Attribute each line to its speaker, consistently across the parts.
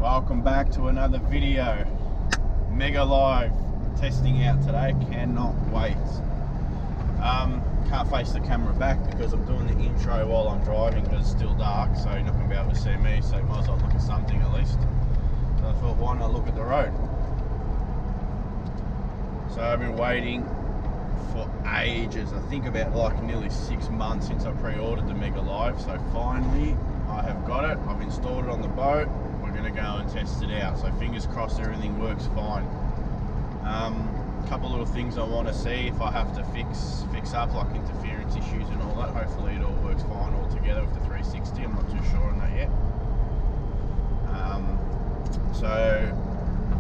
Speaker 1: Welcome back to another video. Mega Live testing out today. Cannot wait. Can't face the camera back because I'm doing the intro while I'm driving because it's still dark, so you're not going to be able to see me, so you might as well look at something at least. So I thought, why not look at the road? So I've been waiting for ages. I think about like nearly 6 months since I pre-ordered the Mega Live. So finally I have got it. I've installed it on the boat. We're going to go and test it out. So fingers crossed everything works fine. A couple little things I want to see if I have to fix up, like interference issues and all that. Hopefully it all works fine all together with the 360. I'm not too sure on that yet. So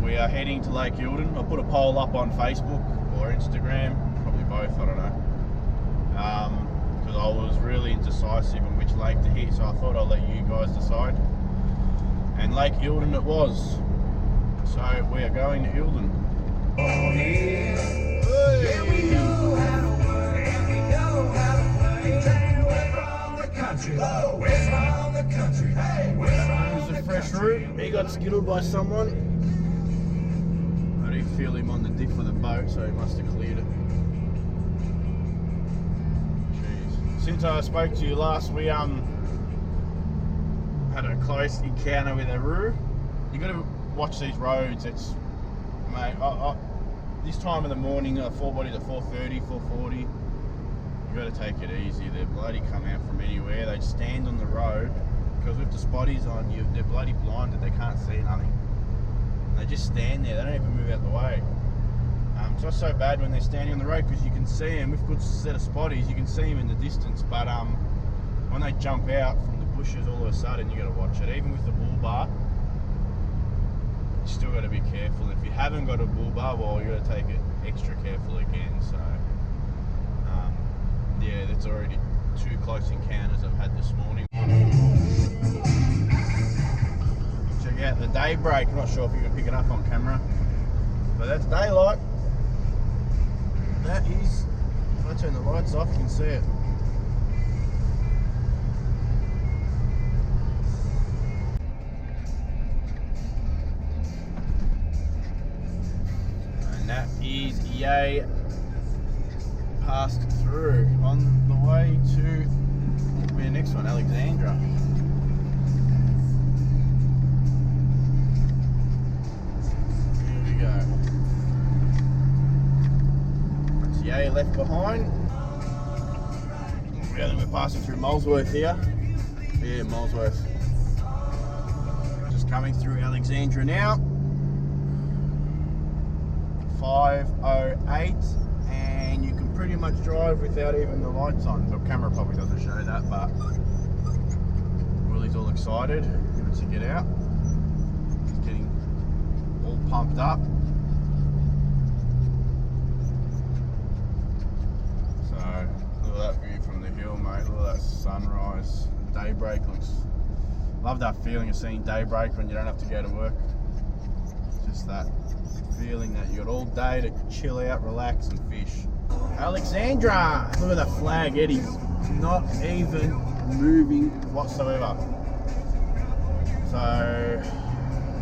Speaker 1: we are heading to Lake Eildon. I'll put a poll up on Facebook or Instagram, probably both, I don't know. Because I was really indecisive on which lake to hit, so I thought I'll let you guys decide. And Lake Eildon it was. So we are going to Eildon.
Speaker 2: Oh yeah, yeah, we know how to work, and we know how to play. We're from the country, we're from the country, hey, we're from the
Speaker 1: Fresh
Speaker 2: country.
Speaker 1: route. He got skittled by someone. I didn't feel him on the diff of the boat, so he must have cleared it. Jeez. Since I spoke to you last, we had a close encounter with a roo. You got to watch these roads. It's, mate, this time of the morning, 4bodies at 4:30, 4:40. You got to take it easy. They're bloody come out from anywhere. They stand on the road because with the spotties on you, they're bloody blinded. They can't see nothing. And they just stand there. They don't even move out the way. It's not so bad when they're standing on the road because you can see them. With a good set of spotties, you can see them in the distance. But when they jump out from the bushes, all of a sudden you got to watch it. Even with the bull bar, you still got to be careful. If you haven't got a bull bar, well, you got to take it extra careful again. So yeah, that's already 2 close encounters I've had this morning. Check out the daybreak. I'm not sure if you can pick it up on camera, but that's daylight. That is, if I turn the lights off, you can see it. And that is Yay passed through on the way to the next one, Alexandra. Here we go. That's Yay left behind. I think we're passing through Molesworth here. Yeah, Molesworth. Just coming through Alexandra now. 5:08. And you can pretty much drive without even the lights on. The camera probably doesn't show that, but Willie's all excited to get out. He's getting all pumped up. So look at that view from the hill, mate. Look at that sunrise. Daybreak looks. Love that feeling of seeing daybreak when you don't have to go to work. Just that feeling that you got all day to chill out, relax and fish. Alexandra! Look at that flag, Eddie's not even moving whatsoever. So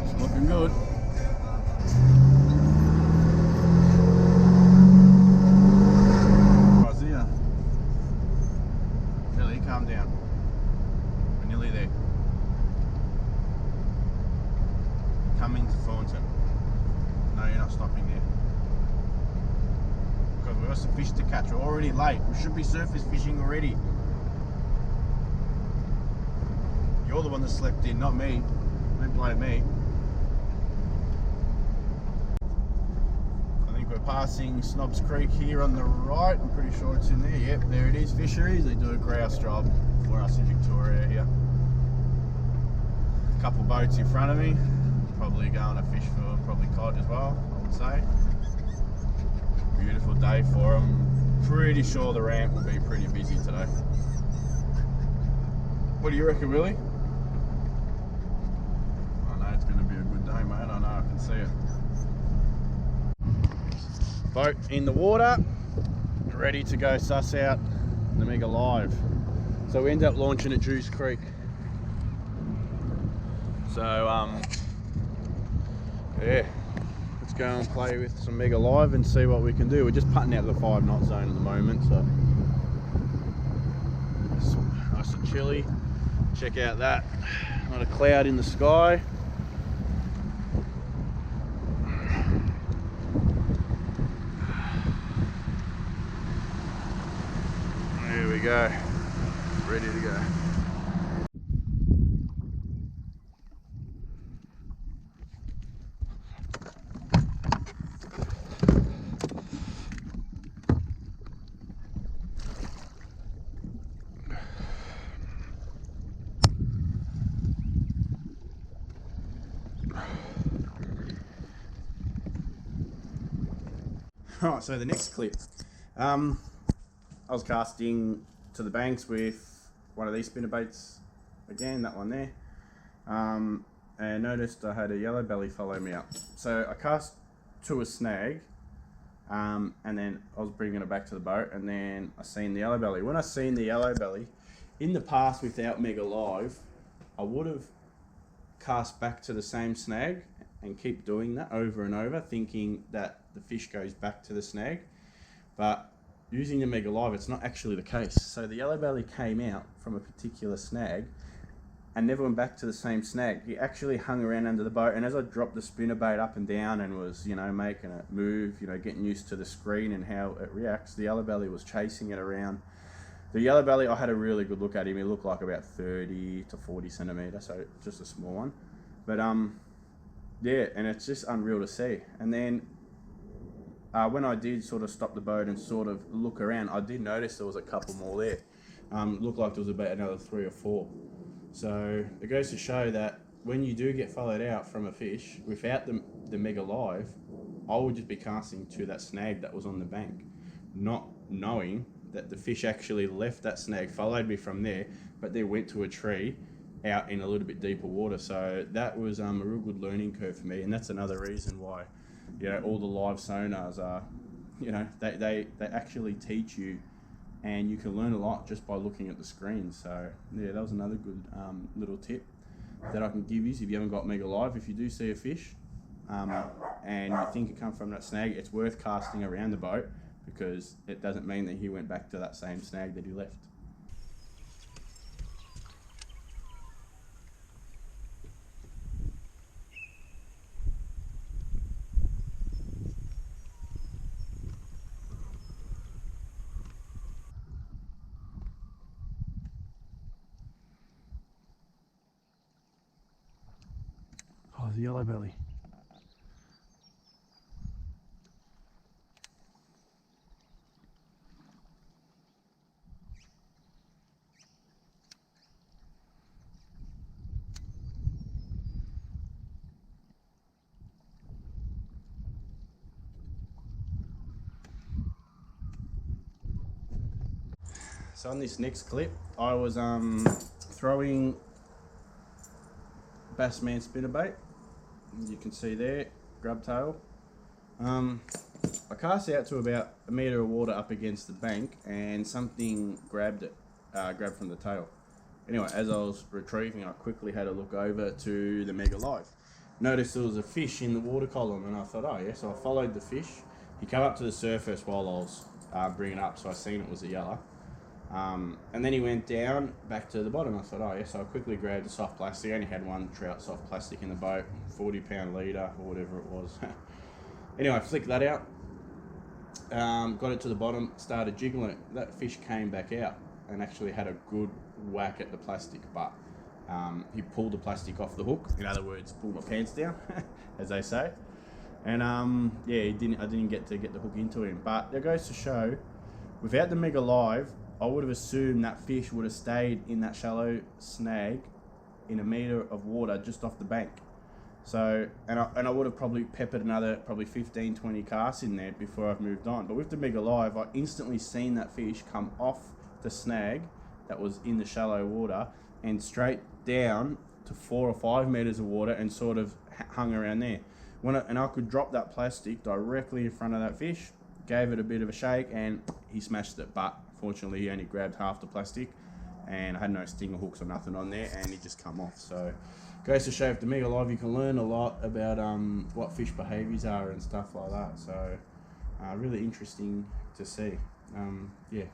Speaker 1: it's looking good. Rossia. Really, calm down. We're nearly there. Coming to Thornton. No, you're not stopping there. Because we've got some fish to catch. We're already late. We should be surface fishing already. You're the one that slept in, not me. Don't blame me. I think we're passing Snobs Creek here on the right. I'm pretty sure it's in there. Yep, there it is. Fisheries. They do a grouse job for us in Victoria here. A couple boats in front of me. Probably going to fish for probably cod as well, I would say. Beautiful day for them. Pretty sure the ramp will be pretty busy today. What do you reckon, Willie? I know it's going to be a good day, mate. I know, I can see it. Boat in the water, ready to go suss out the Mega Live. So we ended up launching at Juice Creek. So Yeah, let's go and play with some Mega Live and see what we can do. We're just putting out the 5 knot zone at the moment, so it's nice and chilly. Check out that, not a cloud in the sky. There we go, ready to go. Alright, so the next clip. I was casting to the banks with one of these spinnerbaits, again, that one there. And noticed I had a yellow belly follow me up. So I cast to a snag, and then I was bringing it back to the boat, and then I seen the yellow belly. When I seen the yellow belly, in the past without Mega Live, I would have cast back to the same snag and keep doing that over and over, thinking that the fish goes back to the snag. But using the Mega Live, it's not actually the case. So the yellow belly came out from a particular snag and never went back to the same snag. He actually hung around under the boat, and as I dropped the spinnerbait up and down and was, you know, making it move, you know, getting used to the screen and how it reacts, the yellow belly was chasing it around. The yellow belly, I had a really good look at him. He looked like about 30 to 40 centimetres, so just a small one. But yeah, and it's just unreal to see. And then when I did sort of stop the boat and sort of look around, I did notice there was a couple more there. Looked like there was about another 3 or 4. So it goes to show that when you do get followed out from a fish, without the Mega Live, I would just be casting to that snag that was on the bank, not knowing that the fish actually left that snag, followed me from there, but they went to a tree out in a little bit deeper water. So that was a real good learning curve for me, and that's another reason why, you know, all the live sonars are, you know, they actually teach you, and you can learn a lot just by looking at the screen. So yeah, that was another good little tip that I can give you if you haven't got Mega Live. If you do see a fish and you think it come from that snag, it's worth casting around the boat, because it doesn't mean that he went back to that same snag that he left. Oh, the yellow belly. So on this next clip, I was throwing Bassman spinnerbait. You can see there, grub tail. I cast out to about a metre of water up against the bank, and something grabbed it, grabbed from the tail. Anyway, as I was retrieving, I quickly had a look over to the Mega Live. Noticed there was a fish in the water column, and I thought, oh yeah, so I followed the fish. He came up to the surface while I was bringing it up, so I seen it was a yellow. And then he went down back to the bottom. I thought, oh yeah, so I quickly grabbed a soft plastic. I only had one trout soft plastic in the boat, 40-pound leader or whatever it was. Anyway, I flicked that out, got it to the bottom, started jiggling it. That fish came back out and actually had a good whack at the plastic, but he pulled the plastic off the hook. In other words, pulled my pants down, as they say. And yeah, I didn't get to get the hook into him. But it goes to show, without the Mega Live, I would have assumed that fish would have stayed in that shallow snag in a metre of water just off the bank. So, and I would have probably peppered another probably 15, 20 casts in there before I've moved on. But with the Mega Live, I instantly seen that fish come off the snag that was in the shallow water and straight down to 4 or 5 metres of water and sort of hung around there. And I could drop that plastic directly in front of that fish, gave it a bit of a shake, and he smashed it. But fortunately, he only grabbed half the plastic, and I had no stinger hooks or nothing on there, and it just come off. So goes to show, if the Mega Live, you can learn a lot about what fish behaviours are and stuff like that. So really interesting to see. Yeah,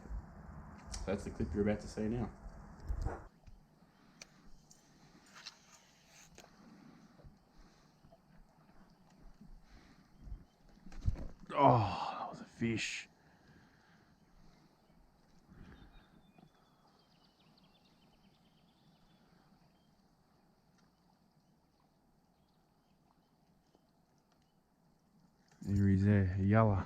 Speaker 1: so that's the clip you're about to see now. Oh, that was a fish. There he's there, a yellow.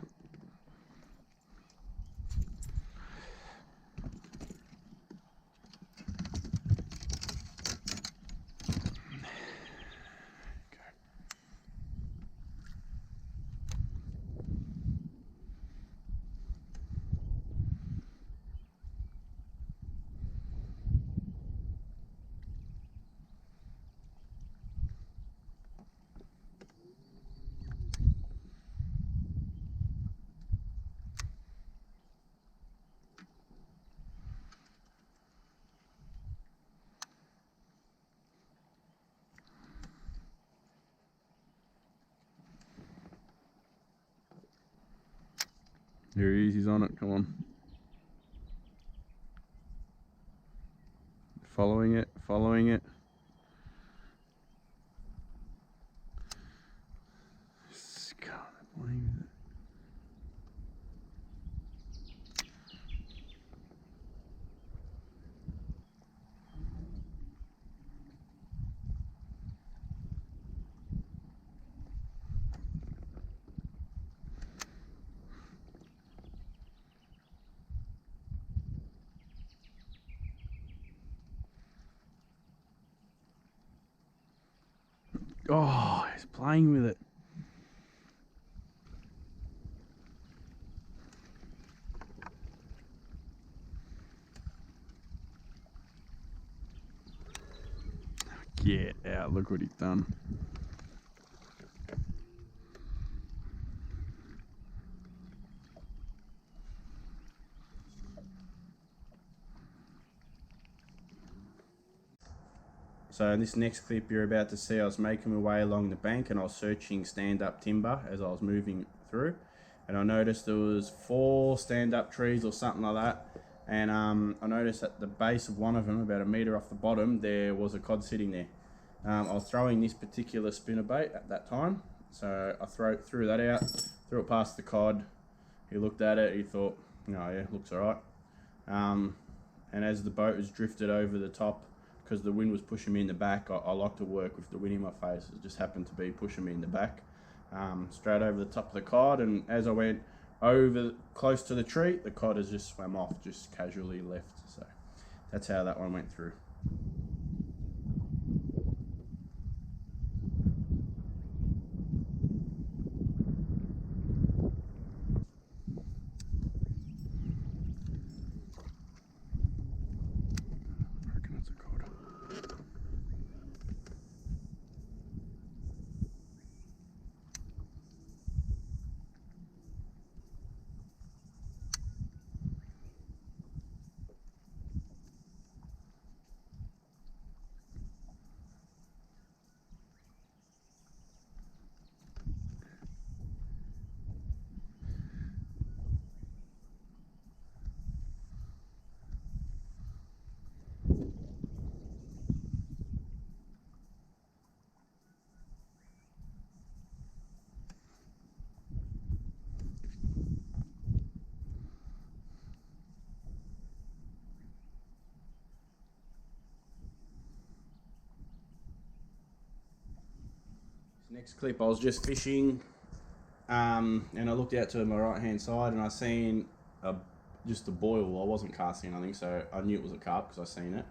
Speaker 1: There he is, he's on it, come on. Following it, following it. Just can't believe it. Oh, he's playing with it. Get out, look what he's done. So in this next clip you're about to see, I was making my way along the bank and I was searching stand-up timber as I was moving through, and I noticed there was 4 stand-up trees or something like that, and I noticed at the base of one of them, about a metre off the bottom, there was a cod sitting there. I was throwing this particular spinnerbait at that time, so I threw that out, threw it past the cod. He looked at it, he thought, oh yeah, looks alright. And as the boat was drifted over the top, because the wind was pushing me in the back, I like to work with the wind in my face. It just happened to be pushing me in the back, straight over the top of the cod, and as I went over close to the tree, the cod has just swam off, just casually left. So that's how that one went through. I reckon it's a cod. Next clip, I was just fishing, and I looked out to my right hand side and I seen just a boil. I wasn't casting anything, so I knew it was a carp because I seen it.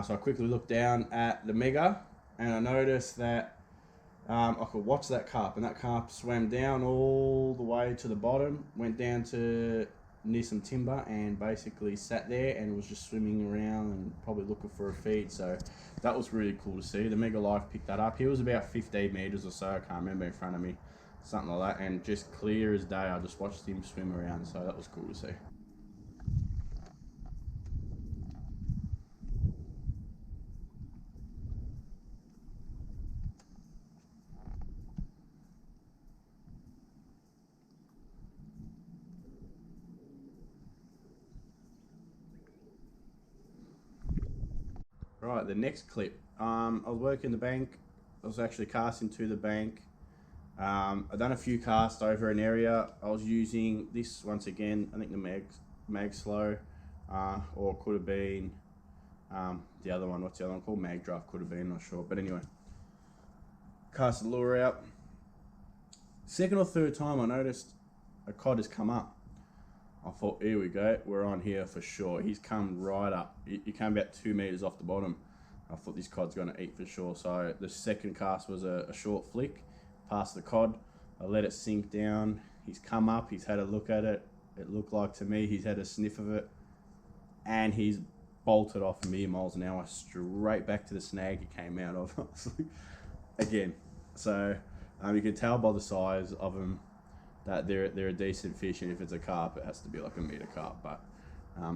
Speaker 1: So I quickly looked down at the Mega and I noticed that I could watch that carp, and that carp swam down all the way to the bottom, went down to near some timber and basically sat there and was just swimming around and probably looking for a feed. So that was really cool to see. The Mega Life picked that up. He was about 15 meters or so, I can't remember, in front of me, something like that, and just clear as day I just watched him swim around. So that was cool to see. Right, the next clip. I was working the bank. I was actually casting to the bank. I've done a few casts over an area. I was using this once again. I think the Mag Slow, or it could have been the other one. What's the other one called? Mag Draft could have been. Not sure. But anyway, cast the lure out. Second or third time, I noticed a cod has come up. I thought, here we go, we're on here for sure. He's come right up. He came about 2 meters off the bottom. I thought this cod's going to eat for sure. So the second cast was a short flick past the cod. I let it sink down. He's come up. He's had a look at it. It looked like to me he's had a sniff of it, and he's bolted off a million miles an hour straight back to the snag he came out of. Again, so you can tell by the size of them that they're a decent fish, and if it's a carp, it has to be like a meter carp. But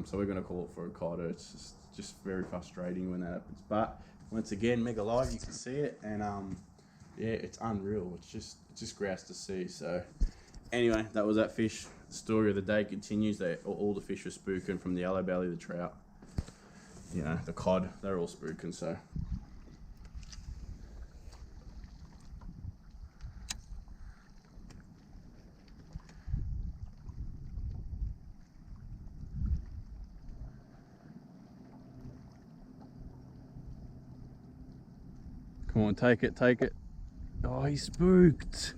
Speaker 1: so we're gonna call it for a cod. It's just very frustrating when that happens. But once again, mega live, you can see it, and yeah, it's unreal. It's just grouse to see. So anyway, that was that fish. The story of the day continues. All the fish are spooking, from the yellow belly, the trout, you know, the cod. They're all spooking. So. Come on, take it, take it. Oh, he's spooked.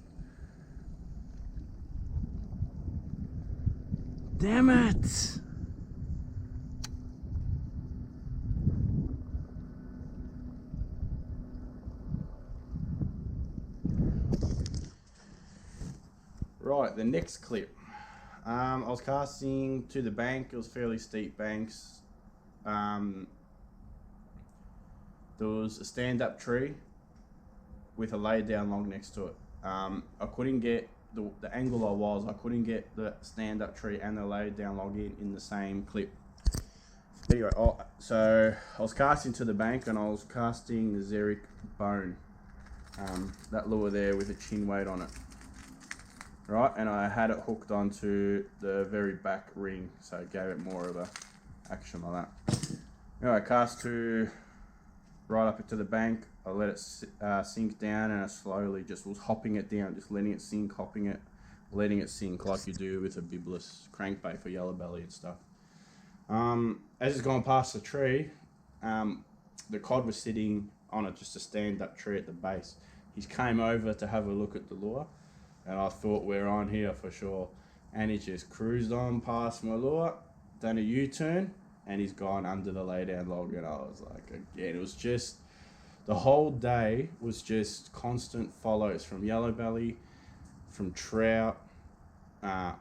Speaker 1: Damn it. Right, the next clip. I was casting to the bank. It was fairly steep banks. There was a stand-up tree with a laid down log next to it. I couldn't get the angle I couldn't get the stand-up tree and the laid down log in the same clip. Anyway, so I was casting to the bank, and I was casting the Xeric Bone. That lure there with a chin weight on it. Right, and I had it hooked onto the very back ring, so it gave it more of a action like that. Anyway, I cast to right up into the bank. I let it sink down, and I slowly just was hopping it down, just letting it sink, hopping it, letting it sink like you do with a bibless crankbait for yellow belly and stuff. As it's gone past the tree, the cod was sitting on it, just a stand-up tree at the base. He's came over to have a look at the lure, and I thought, we're on here for sure. And he just cruised on past my lure, done a U-turn, and he's gone under the laydown log. And I was like, again, it was just, the whole day was just constant follows from yellow belly, from trout,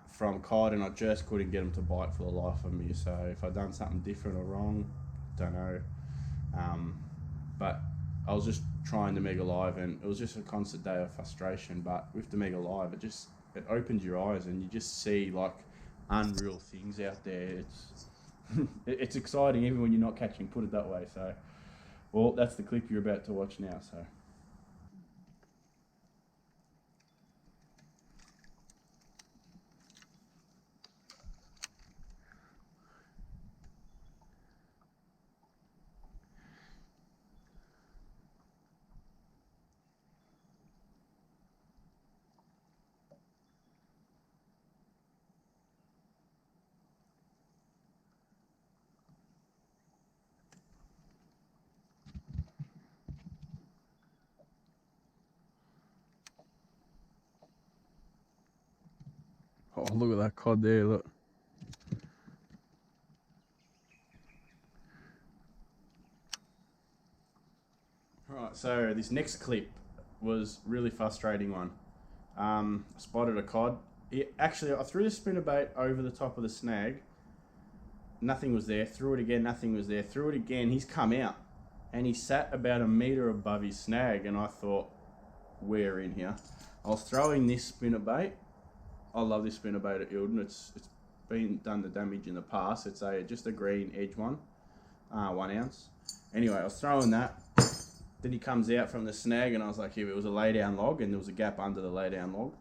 Speaker 1: from cod, and I just couldn't get him to bite for the life of me. So if I'd done something different or wrong, don't know. But I was just trying to mega live, and it was just a constant day of frustration. But with the mega live, it opens your eyes, and you just see like unreal things out there. It's exciting even when you're not catching, put it that way. So, well, that's the clip you're about to watch now. So. Oh, look at that cod there, look. Alright, so this next clip was really frustrating one. I spotted a cod. Actually, I threw the spinnerbait over the top of the snag. Nothing was there. Threw it again, nothing was there. Threw it again, he's come out. And he sat about a meter above his snag, and I thought, we're in here. I was throwing this spinnerbait. I love this spinnerbait at Eildon. It's been done the damage in the past. It's just a green edge one, 1 ounce. Anyway, I was throwing that. Then he comes out from the snag, and I was like, here, it was a lay down log, and there was a gap under the lay down log.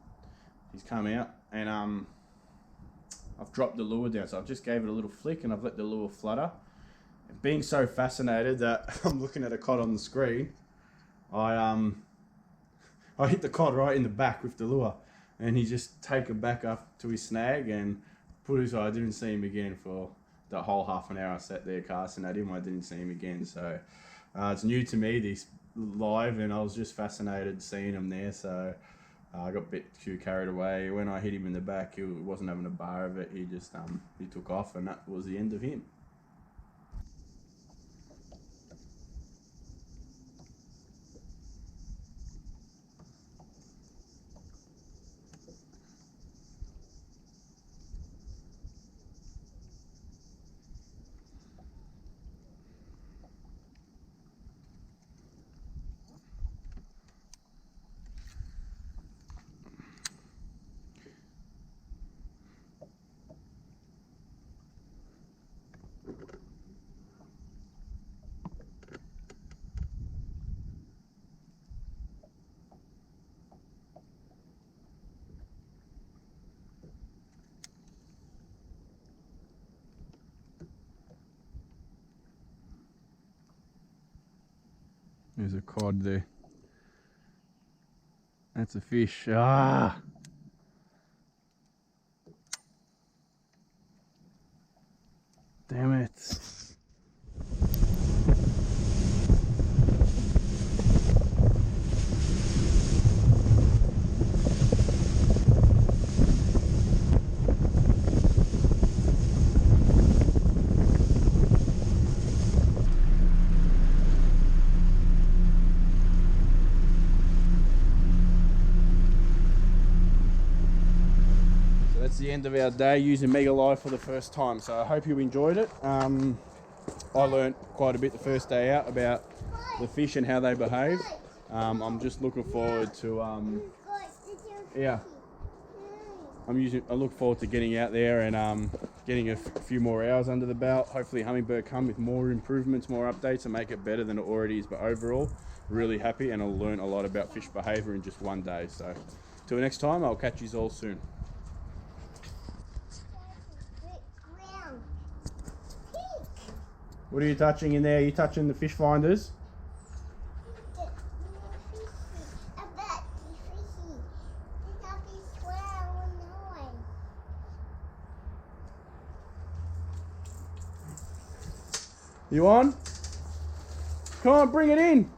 Speaker 1: He's come out, and I've dropped the lure down, so I've just gave it a little flick, and I've let the lure flutter, being so fascinated that I'm looking at a cod on the screen, I hit the cod right in the back with the lure, and he just take it back up to his snag and put his. I didn't see him again for the whole half an hour I sat there casting at him. I didn't see him again, so it's new to me, this live, and I was just fascinated seeing him there. So I got a bit too carried away. When I hit him in the back, he wasn't having a bar of it. He just he took off, and that was the end of him. There's a cod there. That's a fish. Ah! Damn it. That's the end of our day using Mega Live for the first time, so I hope you enjoyed it. I learnt quite a bit the first day out about the fish and how they behave. I'm just looking forward to I look forward to getting out there and getting a few more hours under the belt. Hopefully Hummingbird come with more improvements, more updates, and make it better than it already is. But overall, really happy, and I'll learn a lot about fish behaviour in just one day. So till next time, I'll catch you all soon. What are you touching in there? Are you touching the fish finders? You on? Come on, bring it in.